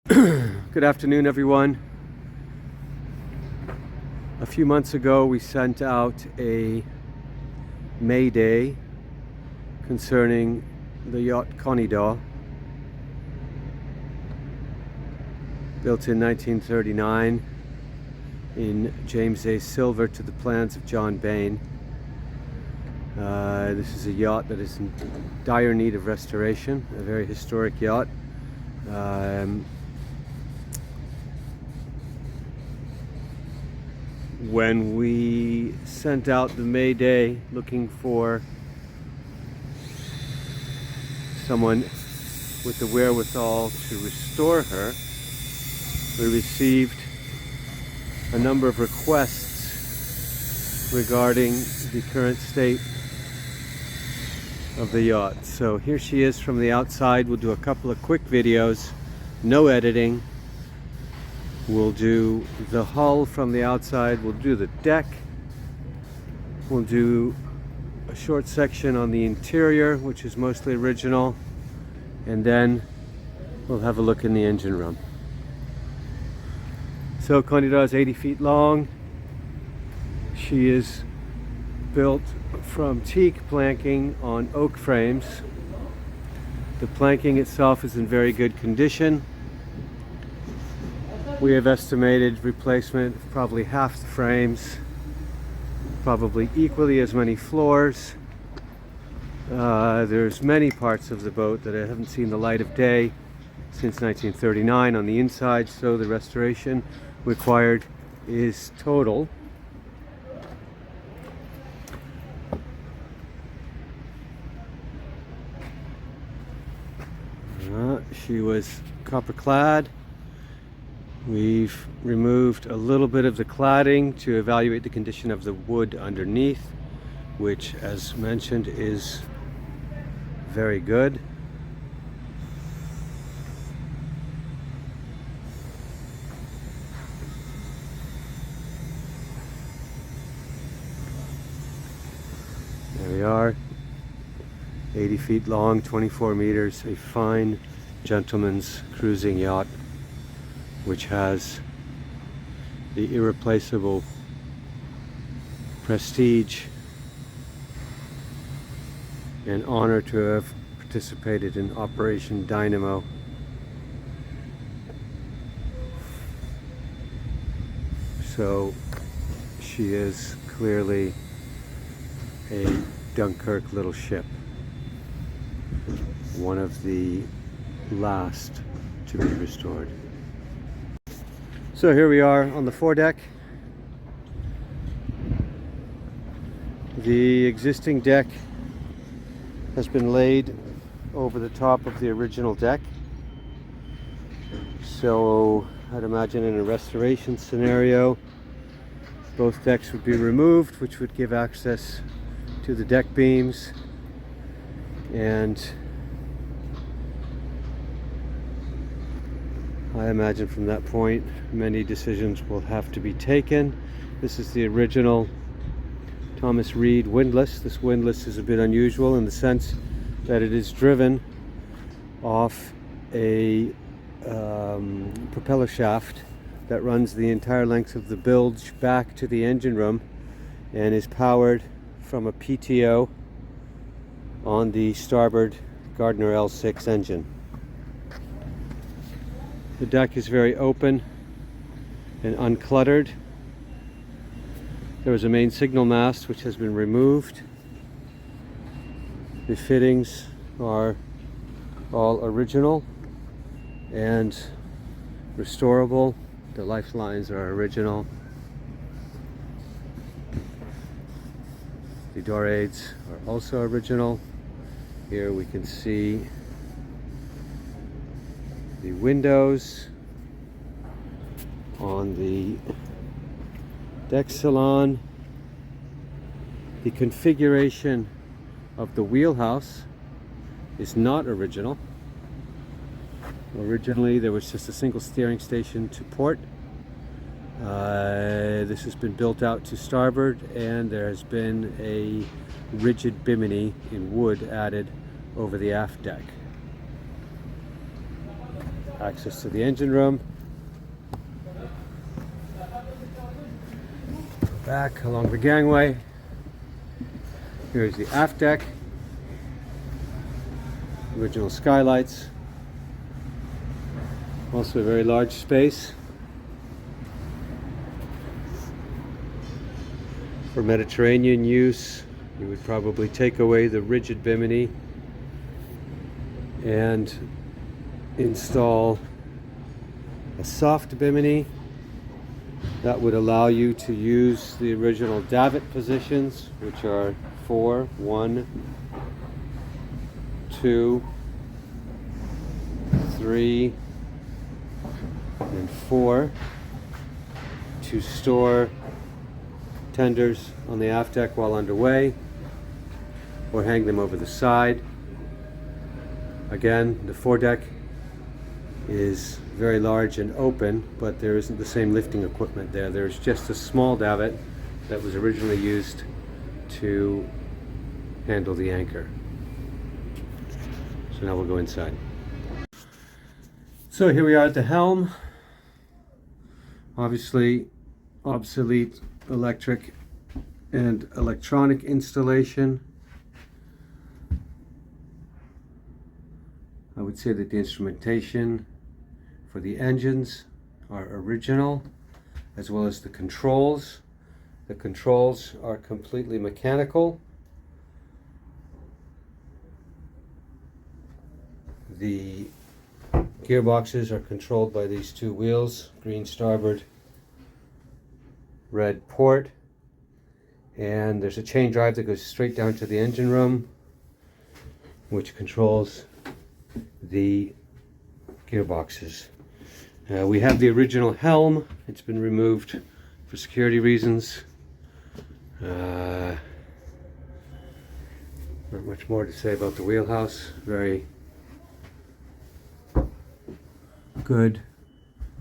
Good afternoon, everyone. A few months ago, we sent out a Mayday concerning the Yacht Conidaw, built in 1939 in James A. silver to the plans of John Bain. This is a yacht that is in dire need of restoration, a very historic yacht. When we sent out the Mayday looking for someone with the wherewithal to restore her, we received a number of requests regarding the current state of the yacht. So here she is from the outside. We'll do a couple of quick videos, no editing. We'll do the hull from the outside, we'll do the deck, we'll do a short section on the interior, which is mostly original, and then we'll have a look in the engine room. So Conidaw is 80 feet long. She is built from teak planking on oak frames. The planking itself is in very good condition. We have estimated replacement of probably half the frames, probably equally as many floors. There's many parts of the boat that haven't seen the light of day since 1939 on the inside, so the restoration required is total. She was copper clad. We've removed a little bit of the cladding to evaluate the condition of the wood underneath, which, as mentioned, is very good. There we are, 80 feet long, 24 meters, a fine gentleman's cruising yacht, which has the irreplaceable prestige and honor to have participated in Operation Dynamo. So she is clearly a Dunkirk little ship, one of the last to be restored. So here we are on the foredeck. The existing deck has been laid over the top of the original deck. So I'd imagine in a restoration scenario, both decks would be removed, which would give access to the deck beams, and I imagine from that point many decisions will have to be taken. This is the original Thomas Reed windlass. This windlass is a bit unusual in the sense that it is driven off a propeller shaft that runs the entire length of the bilge back to the engine room and is powered from a PTO on the starboard Gardner L6 engine. The deck is very open and uncluttered. There was a main signal mast which has been removed. The fittings are all original and restorable. The lifelines are original. The door aids are also original. Here we can see the windows on the deck salon. The configuration of the wheelhouse is not original. Originally there was just a single steering station to port. This has been built out to starboard, and there has been a rigid bimini in wood added over the aft deck. access to the engine room. Back along the gangway. Here's the aft deck. Original skylights. Also a very large space for Mediterranean use. You would probably take away the rigid bimini and install a soft bimini that would allow you to use the original davit positions, which are 4, 1, 2, 3, and 4, to store tenders on the aft deck while underway, or hang them over the side. Again, the foredeck is very large and open, but there isn't the same lifting equipment there. There's just a small davit that was originally used to handle the anchor. So now we'll go inside. So here we are at the helm. Obviously, obsolete electric and electronic installation. I would say that the instrumentation for the engines are original, as well as the controls. The controls are completely mechanical. The gearboxes are controlled by these two wheels, green starboard, red port, and there's a chain drive that goes straight down to the engine room, which controls the gearboxes. We have the original helm. It's been removed for security reasons. Not much more to say about the wheelhouse. Very good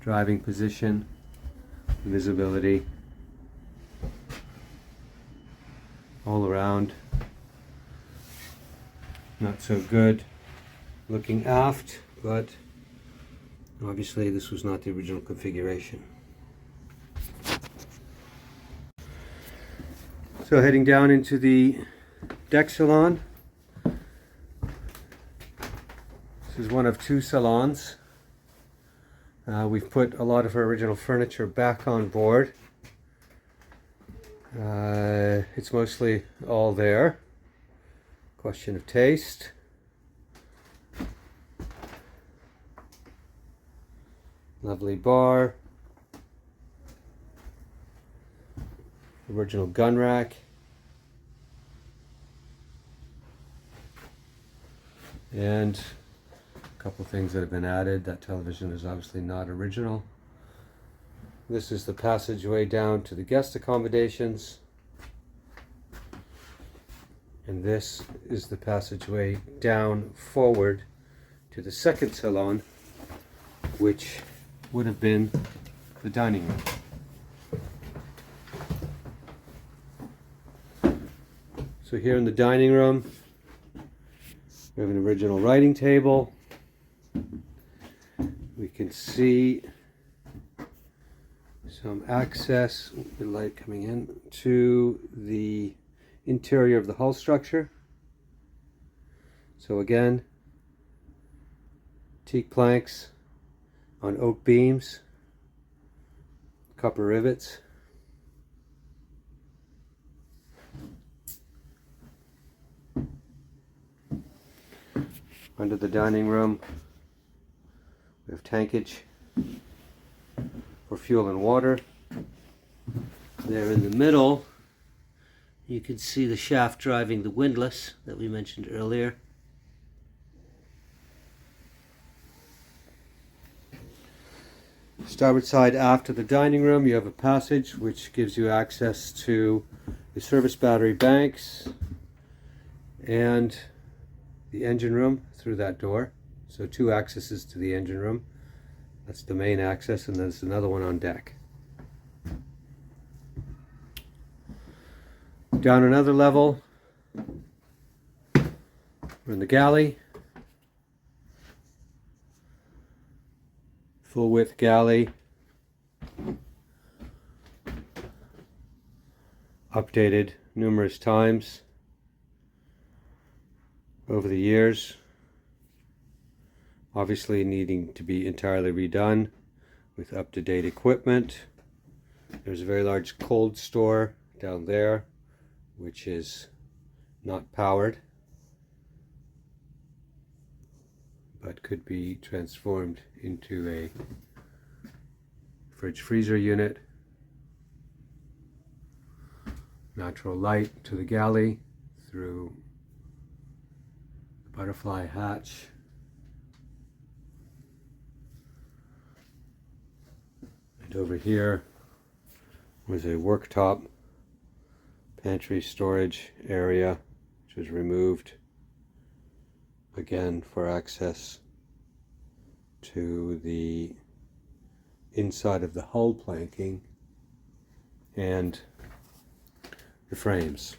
driving position, visibility all around. Not so good looking aft, but obviously this was not the original configuration. So heading down into the deck salon. This is one of two salons. We've put a lot of our original furniture back on board. It's mostly all there. Question of taste. Lovely bar. Original gun rack. And a couple things that have been added. That television is obviously not original. This is the passageway down to the guest accommodations. And this is the passageway down forward to the second salon, which would have been the dining room. So here in the dining room, we have an original writing table. We can see some access, the light coming in, to the interior of the hull structure. So again, teak planks on oak beams, copper rivets. Under the dining room, we have tankage for fuel and water. There in the middle, you can see the shaft driving the windlass that we mentioned earlier. Starboard side aft of the dining room, you have a passage which gives you access to the service battery banks and the engine room through that door. So two accesses to the engine room. That's the main access, and there's another one on deck. Down another level, we're in the galley. full width galley, updated numerous times over the years, obviously needing to be entirely redone with up-to-date equipment. There's a very large cold store down there which is not powered but could be transformed into a fridge freezer unit. Natural light to the galley through the butterfly hatch. And over here was a worktop pantry storage area which was removed again for access to the inside of the hull planking and the frames.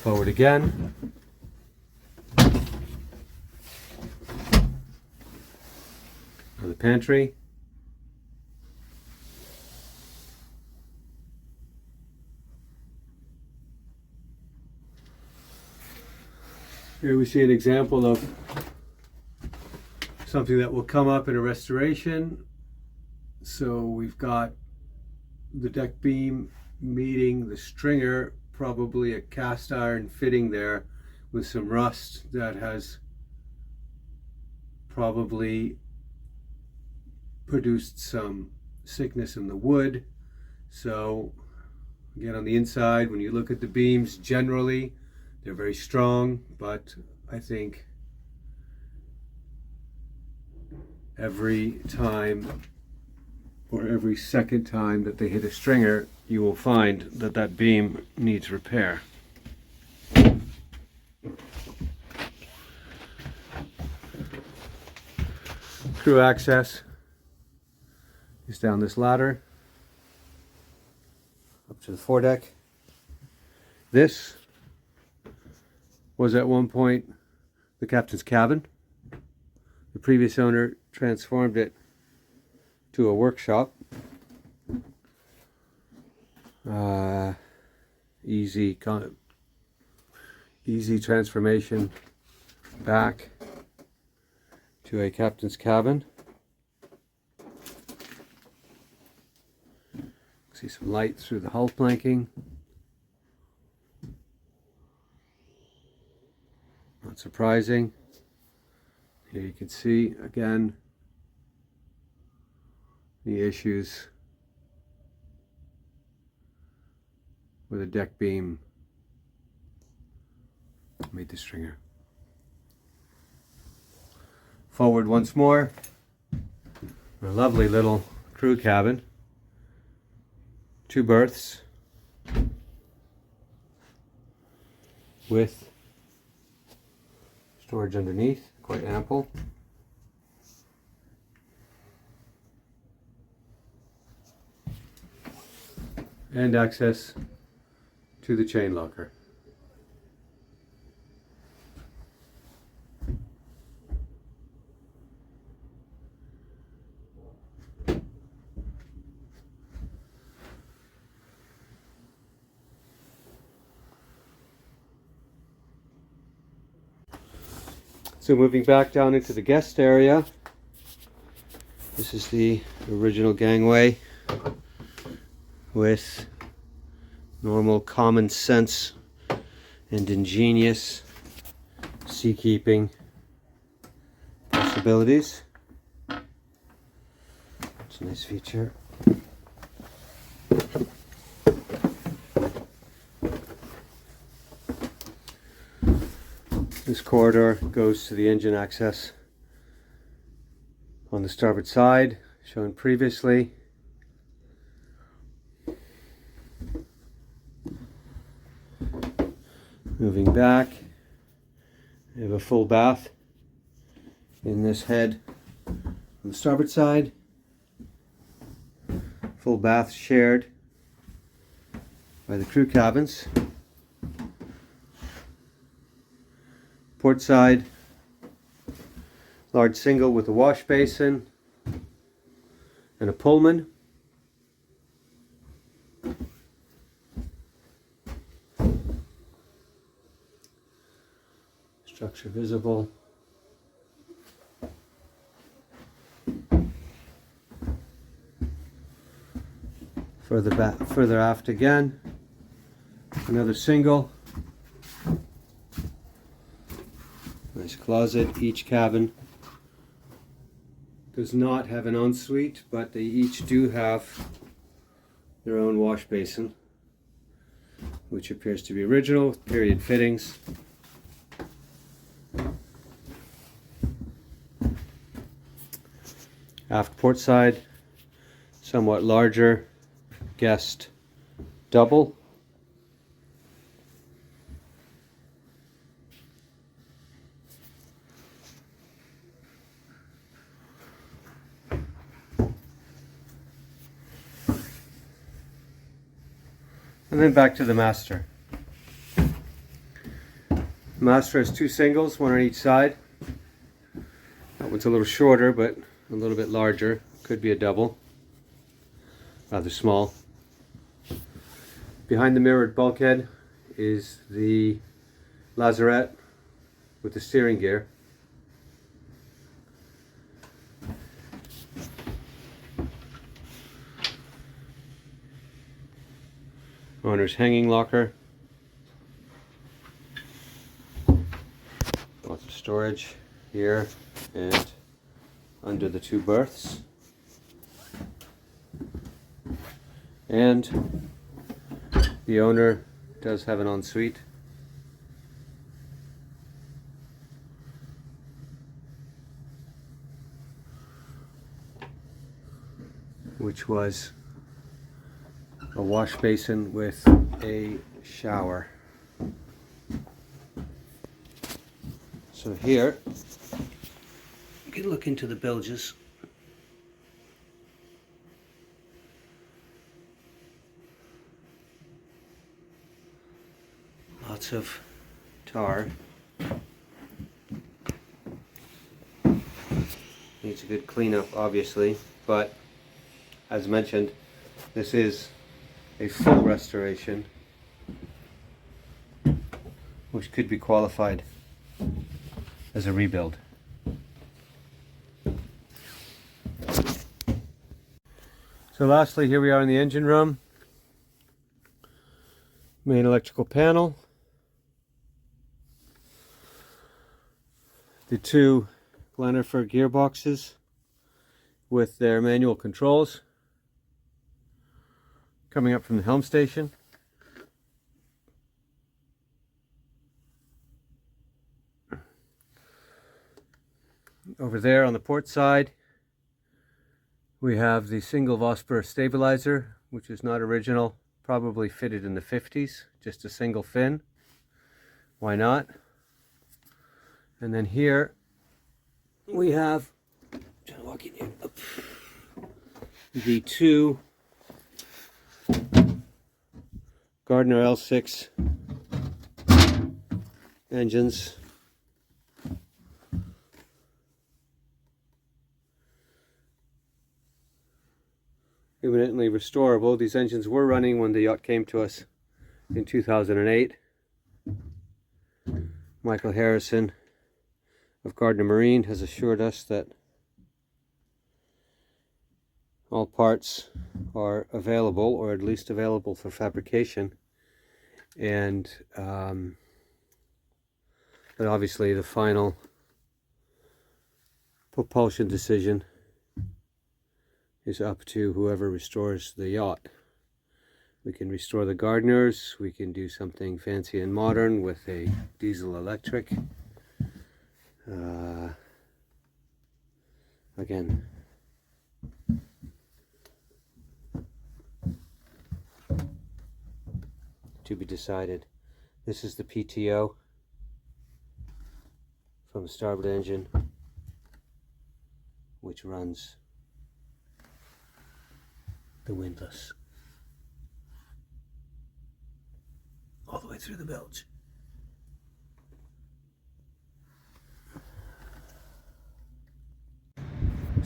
Forward again. The pantry. Here we see an example of something that will come up in a restoration. So we've got the deck beam meeting the stringer, probably a cast iron fitting there with some rust that has probably produced some sickness in the wood. So again, on the inside, when you look at the beams, generally they're very strong, but I think every time or every second time that they hit a stringer, you will find that that beam needs repair. Crew access is down this ladder up to the foredeck. This was at one point the captain's cabin. The previous owner transformed it to a workshop. Easy transformation back to a captain's cabin. See some light through the hull planking. Not surprising. Here you can see again the issues with a deck beam made the stringer. Forward once more. A lovely little crew cabin. 2 berths with storage underneath, quite ample. And access to the chain locker. So moving back down into the guest area, this is the original gangway with normal common sense and ingenious seakeeping possibilities. It's a nice feature. This corridor goes to the engine access on the starboard side, shown previously. Moving back, we have a full bath in this head on the starboard side. Full bath shared by the crew cabins. Port side, Large single with a wash basin and a Pullman. Structure visible. Further back, further aft again, another single. Nice closet. Each cabin does not have an ensuite, but they each do have their own wash basin, which appears to be original with period fittings. Aft port side, somewhat larger guest double. And then back to the master. Master has two singles, one on each side. That one's a little shorter, but a little bit larger. Could be a double. Rather small. Behind the mirrored bulkhead is the lazarette with the steering gear. Owner's hanging locker. Lots of storage here and under the two berths. And the owner does have an ensuite. Which was a wash basin with a shower. So here you can look into the bilges. Lots of tar. Needs a good cleanup, obviously, but as mentioned, this is a full restoration, which could be qualified as a rebuild. So lastly, here we are in the engine room. Main electrical panel. The two Glennifer gearboxes with their manual controls coming up from the helm station. Over there on the port side we have the single Vosper stabilizer, which is not original, probably fitted in the 50s, just a single fin. Why not? And then here we have the two Gardner L6 engines. Eminently restorable. These engines were running when the yacht came to us in 2008. Michael Harrison of Gardner Marine has assured us that all parts are available, or at least available for fabrication, and but obviously the final propulsion decision is up to whoever restores the yacht. We can restore the Gardners, we can do something fancy and modern with a diesel electric. Again, to be decided. This is the PTO from the starboard engine, which runs the windlass all the way through the bilge.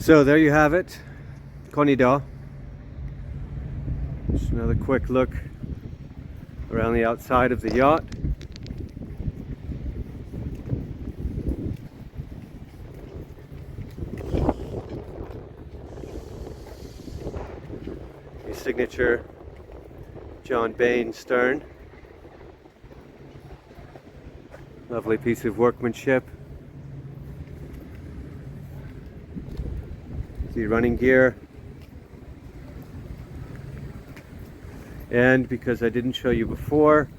So there you have it, Conidaw. Just another quick look around the outside of the yacht. Your signature John Bain stern. Lovely piece of workmanship. The running gear. And because I didn't show you before,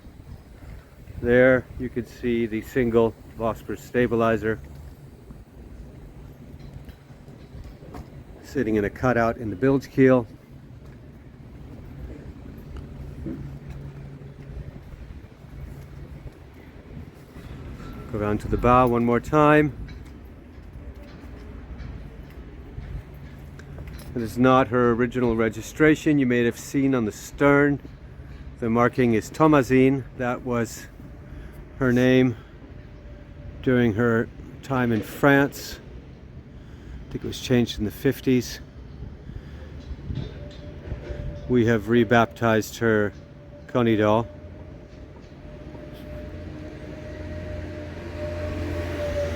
there you can see the single Vosper stabilizer sitting in a cutout in the bilge keel. Go around to the bow one more time. It is not her original registration. You may have seen on the stern the marking is Thomasine. That was her name during her time in France. I think it was changed in the 50s. We have rebaptized her Conidaw.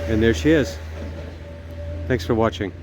And there she is. Thanks for watching.